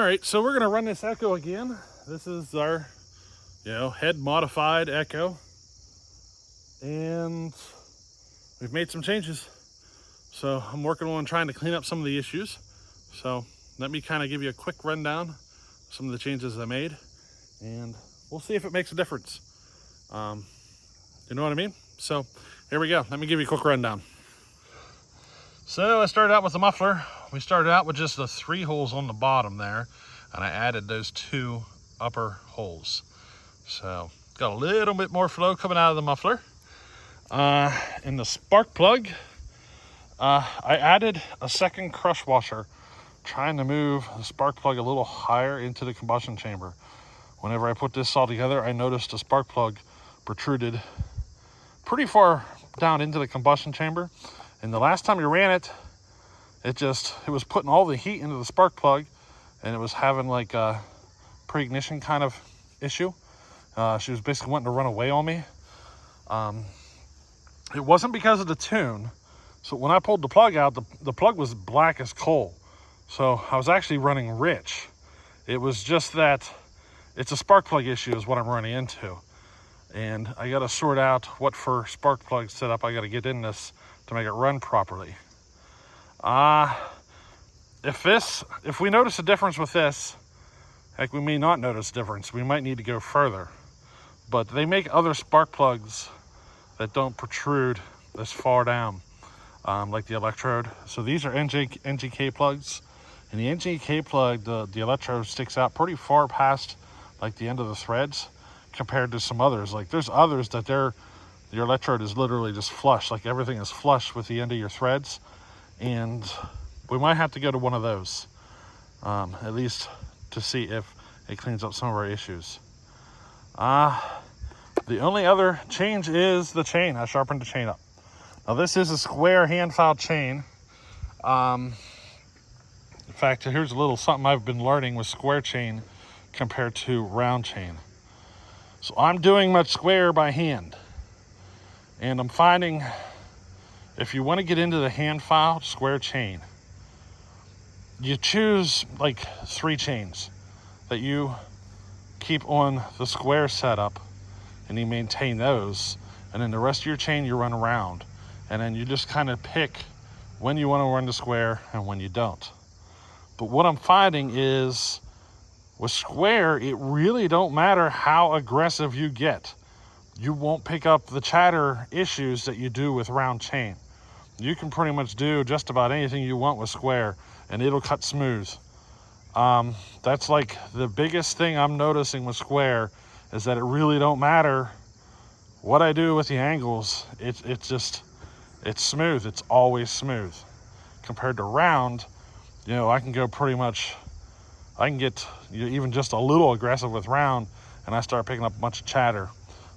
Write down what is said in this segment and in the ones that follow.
right, so we're gonna run this Echo again. This is our, head modified Echo. And we've made some changes. So I'm working on trying to clean up some of the issues. So let me kind of give you a quick rundown of some of the changes I made, and we'll see if it makes a difference. You know what I mean? So here we go. Let me give you a quick rundown. So I started out with the muffler. We started out with just the 3 holes on the bottom there, and I added those 2 upper holes. So got a little bit more flow coming out of the muffler. In the spark plug, I added a second crush washer, trying to move the spark plug a little higher into the combustion chamber. Whenever I put this all together, I noticed the spark plug protruded pretty far down into the combustion chamber. And the last time we ran it, it was putting all the heat into the spark plug, and it was having like a pre-ignition kind of issue. She was basically wanting to run away on me. It wasn't because of the tune. So when I pulled the plug out, the plug was black as coal. So I was actually running rich. It was just that it's a spark plug issue is what I'm running into. And I got to sort out what for spark plug setup I got to get in this to make it run properly. If we notice a difference with this, heck, we may not notice a difference. We might need to go further. But they make other spark plugs that don't protrude this far down, like the electrode. So these are NGK plugs. And the NGK plug, the electrode sticks out pretty far past like the end of the threads compared to some others. Like there's others that your electrode is literally just flush, like everything is flush with the end of your threads. And we might have to go to one of those, at least to see if it cleans up some of our issues. The only other change is the chain. I sharpened the chain up. Now this is a square hand filed chain. In fact, here's a little something I've been learning with square chain compared to round chain. So I'm doing my square by hand. And I'm finding if you want to get into the hand filed square chain, you choose like 3 chains that you keep on the square setup, and you maintain those. And then the rest of your chain you run around. And then you just kind of pick when you want to run the square and when you don't. But what I'm finding is with square, it really don't matter how aggressive you get. You won't pick up the chatter issues that you do with round chain. You can pretty much do just about anything you want with square, and it'll cut smooth. That's like the biggest thing I'm noticing with square, is that it really don't matter what I do with the angles. It's smooth. It's always smooth. Compared to round, I can go I can get even just a little aggressive with round, and I start picking up a bunch of chatter.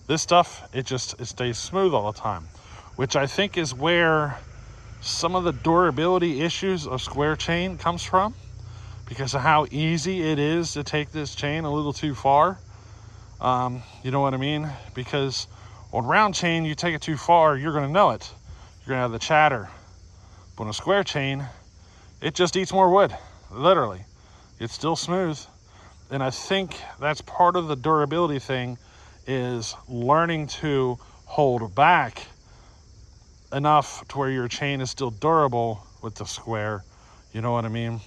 This stuff, it stays smooth all the time, which I think is where some of the durability issues of square chain comes from, because of how easy it is to take this chain a little too far. You know what I mean? Because on round chain, you take it too far, you're going to know it. You're going to have the chatter. But on a square chain, it just eats more wood, literally. It's still smooth. And I think that's part of the durability thing, is learning to hold back enough to where your chain is still durable with the square. You know what I mean?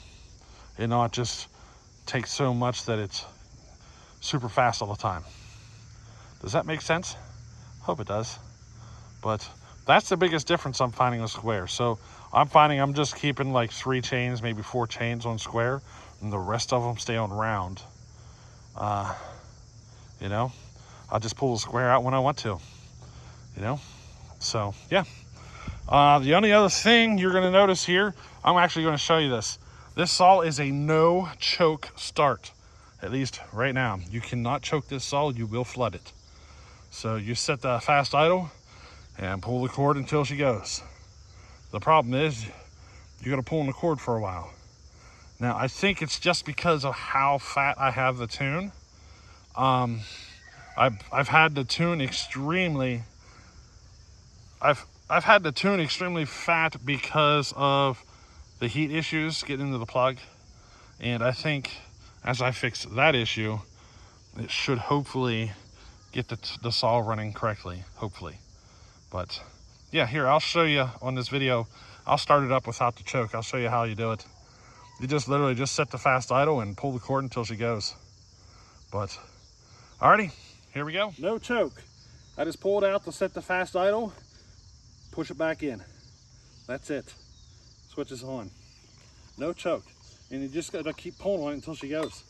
And not just take so much that it's super fast all the time. Does that make sense? Hope it does. But that's the biggest difference I'm finding with square. So I'm finding I'm just keeping like 3 chains, maybe 4 chains on square, and the rest of them stay on round. I'll just pull the square out when I want to. So yeah. The only other thing you're going to notice here, I'm actually going to show you this. This saw is a no choke start. At least right now. You cannot choke this saw, you will flood it. So you set the fast idle and pull the cord until she goes. The problem is you got to pull on the cord for a while. Now I think it's just because of how fat I have the tune. I've had the tune extremely fat because of the heat issues getting into the plug. And I think as I fix that issue, it should hopefully get the saw running correctly, hopefully. But yeah, here, I'll show you on this video. I'll start it up without the choke. I'll show you how you do it. You just literally just set the fast idle and pull the cord until she goes. But alrighty, here we go. No choke. I just pulled out to set the fast idle, push it back in. That's it. Switch is on. No choke. And you just gotta keep pulling on it until she goes.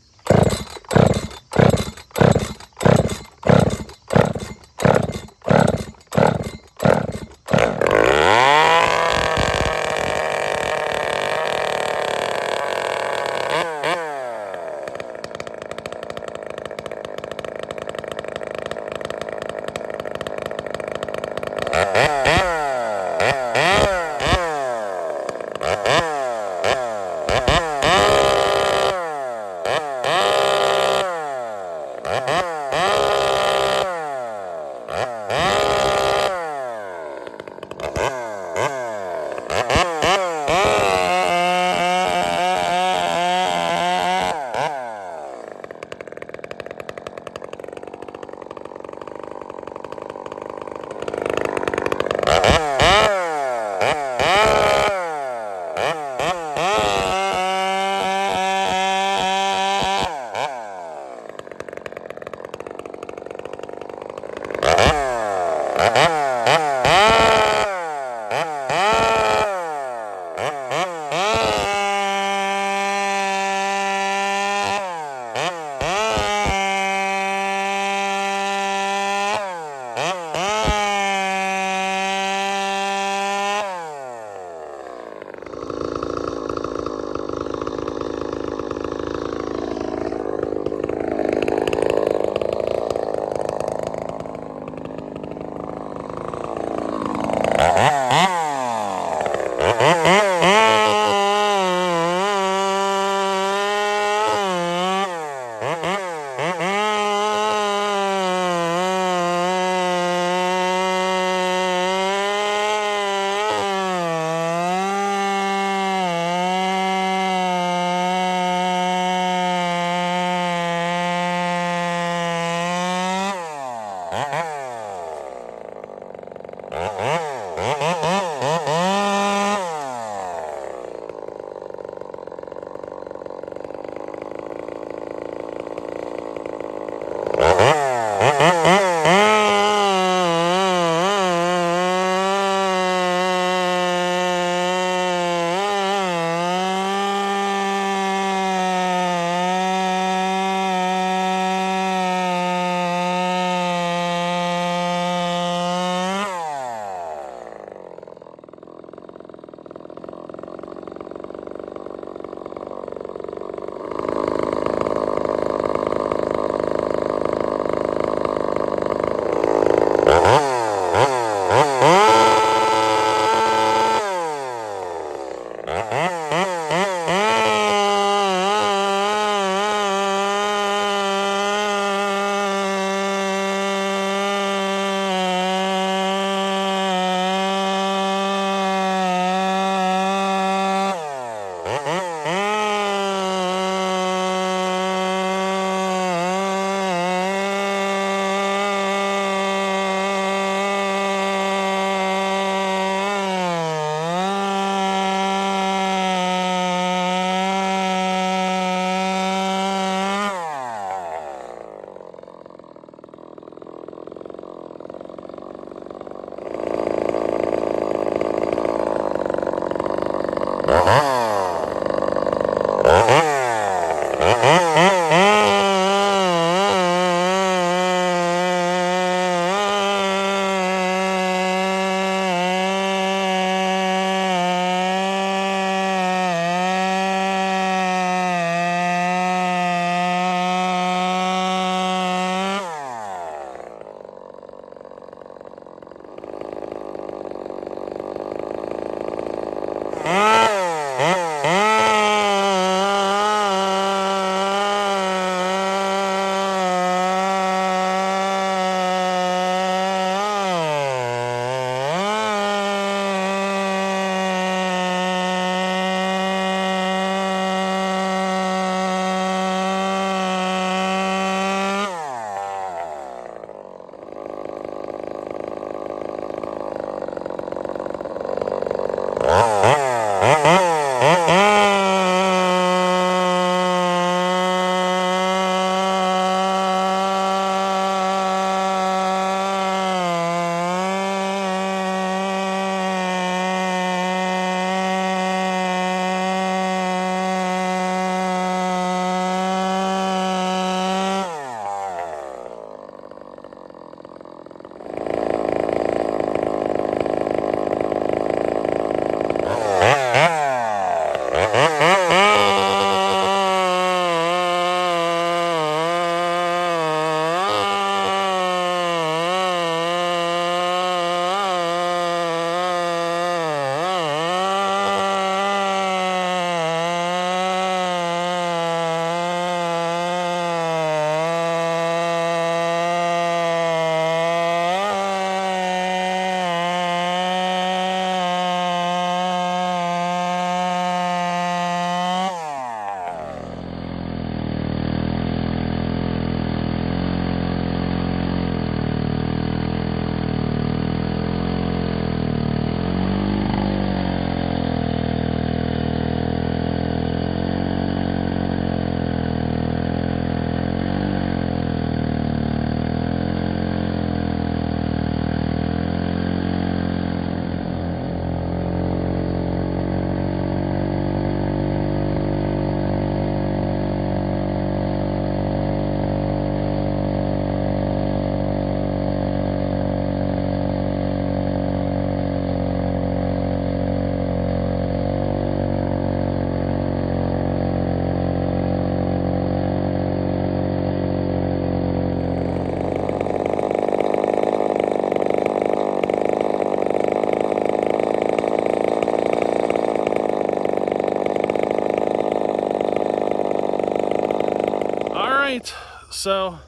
right, so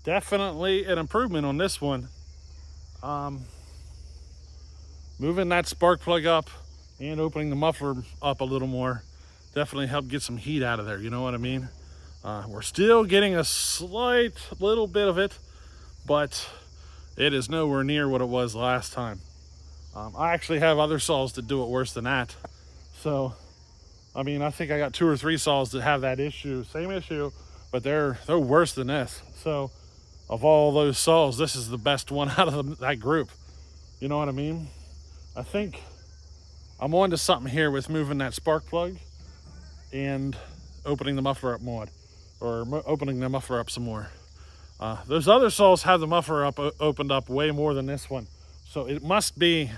definitely an improvement on this one. Moving that spark plug up and opening the muffler up a little more definitely helped get some heat out of there, you know what I mean? We're still getting a slight little bit of it, but it is nowhere near what it was last time. I actually have other saws that do it worse than that. So, I mean, I think I got 2 or 3 saws that have that issue, same issue, but they're worse than this. So, of all those saws, this is the best one out of that group. You know what I mean? I think I'm on to something here with moving that spark plug and opening the muffler up more, or opening the muffler up some more. Those other saws have the muffler opened up way more than this one. So it must be,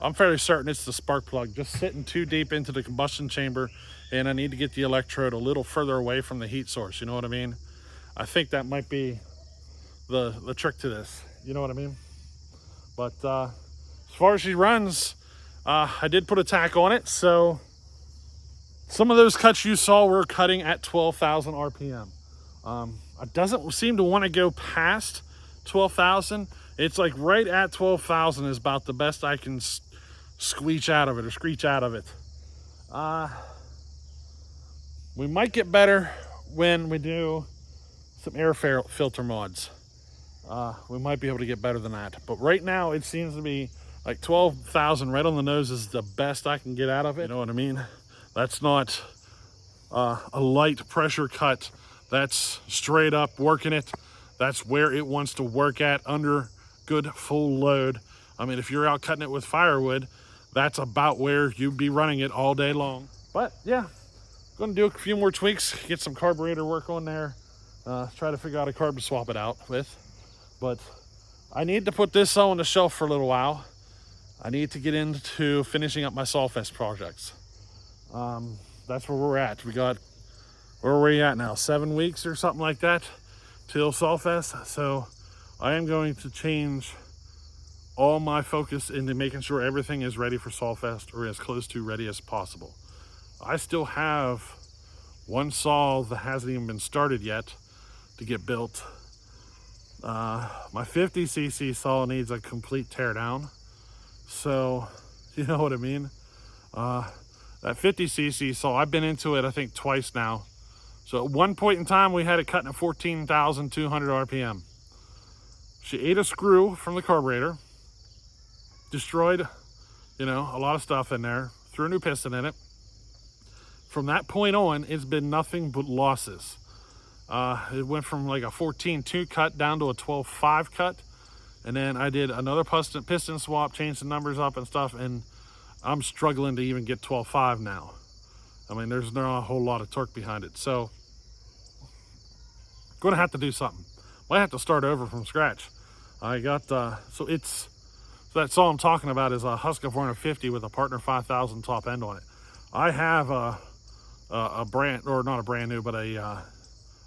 I'm fairly certain it's the spark plug just sitting too deep into the combustion chamber, and I need to get the electrode a little further away from the heat source, you know what I mean? I think that might be the trick to this, you know what I mean? But as far as she runs, I did put a tack on it, so some of those cuts you saw were cutting at 12,000 RPM. It doesn't seem to want to go past 12,000. It's like right at 12,000 is about the best I can squeech out of it, or screech out of it. We might get better when we do some air filter mods. We might be able to get better than that. But right now it seems to be like 12,000 right on the nose is the best I can get out of it. You know what I mean? That's not a light pressure cut. That's straight up working it. That's where it wants to work at under good full load. I mean, if you're out cutting it with firewood, that's about where you'd be running it all day long. But yeah, gonna do a few more tweaks, get some carburetor work on there, try to figure out a carb to swap it out with. But I need to put this saw on the shelf for a little while. I need to get into finishing up my Sawfest projects. That's where we're at. Where are we at now? 7 weeks or something like that till Sawfest. So I am going to change all my focus into making sure everything is ready for Sawfest, or as close to ready as possible. I still have one saw that hasn't even been started yet to get built. My 50cc saw needs a complete teardown. So, you know what I mean? That 50cc saw, I've been into it I think twice now. So at one point in time we had it cutting at 14,200 RPM. She ate a screw from the carburetor, destroyed, you know, a lot of stuff in there, threw a new piston in it. From that point on, it's been nothing but losses. It went from like a 14.2 cut down to a 12.5 cut. And then I did another piston swap, changed the numbers up and stuff, and I'm struggling to even get 12.5 now. I mean, there's not a whole lot of torque behind it. So, gonna have to do something. Might have to start over from scratch. I got, so that saw I'm talking about is a Husqvarna 50 with a Partner 5000 top end on it. I have a brand, or not a brand new, but I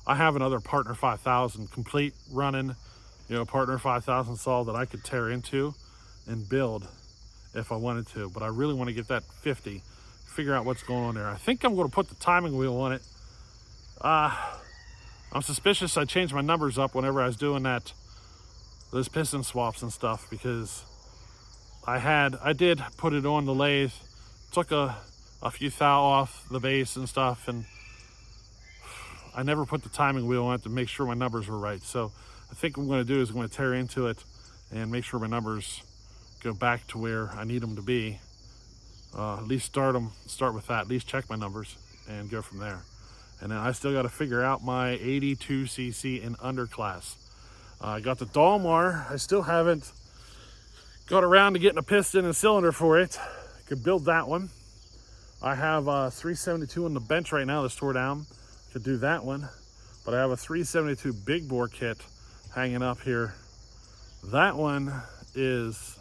have another Partner 5000 complete running, you know, Partner 5000 saw that I could tear into and build if I wanted to. But I really want to get that 50, figure out what's going on there. I think I'm going to put the timing wheel on it. I'm suspicious I changed my numbers up whenever I was doing those piston swaps and stuff, because I did put it on the lathe, took a few thou off the base and stuff, and I never put the timing wheel on it to make sure my numbers were right. So I think what I'm going to do is I'm going to tear into it and make sure my numbers go back to where I need them to be. At least start with that, at least check my numbers and go from there. And then I still got to figure out my 82cc and underclass. I got the Dalmar. I still haven't got around to getting a piston and cylinder for it. I could build that one. I have a 372 on the bench right now that's tore down. Could do that one. But I have a 372 big bore kit hanging up here. That one is,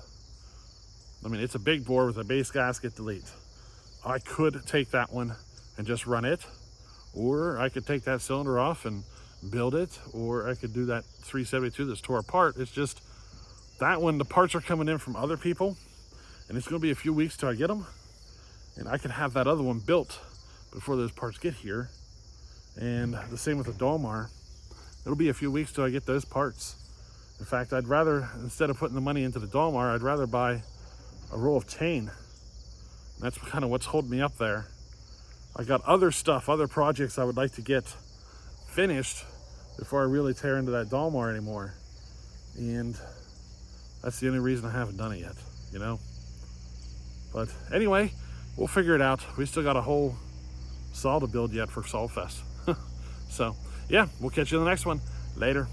I mean, it's a big bore with a base gasket delete. I could take that one and just run it, or I could take that cylinder off and build it, or I could do that 372 that's tore apart. It's just that one, the parts are coming in from other people, and it's going to be a few weeks till I get them, and I can have that other one built before those parts get here. And the same with the Dalmar. it'll be a few weeks till I get those parts. In fact, I'd rather, instead of putting the money into the Dolmar, I'd rather buy a roll of chain. That's kind of what's holding me up there. I got other stuff, other projects I would like to get finished before I really tear into that Dolmar anymore. And that's the only reason I haven't done it yet, you know? But anyway, we'll figure it out. We still got a whole saw to build yet for Sawfest. So yeah, we'll catch you in the next one. Later.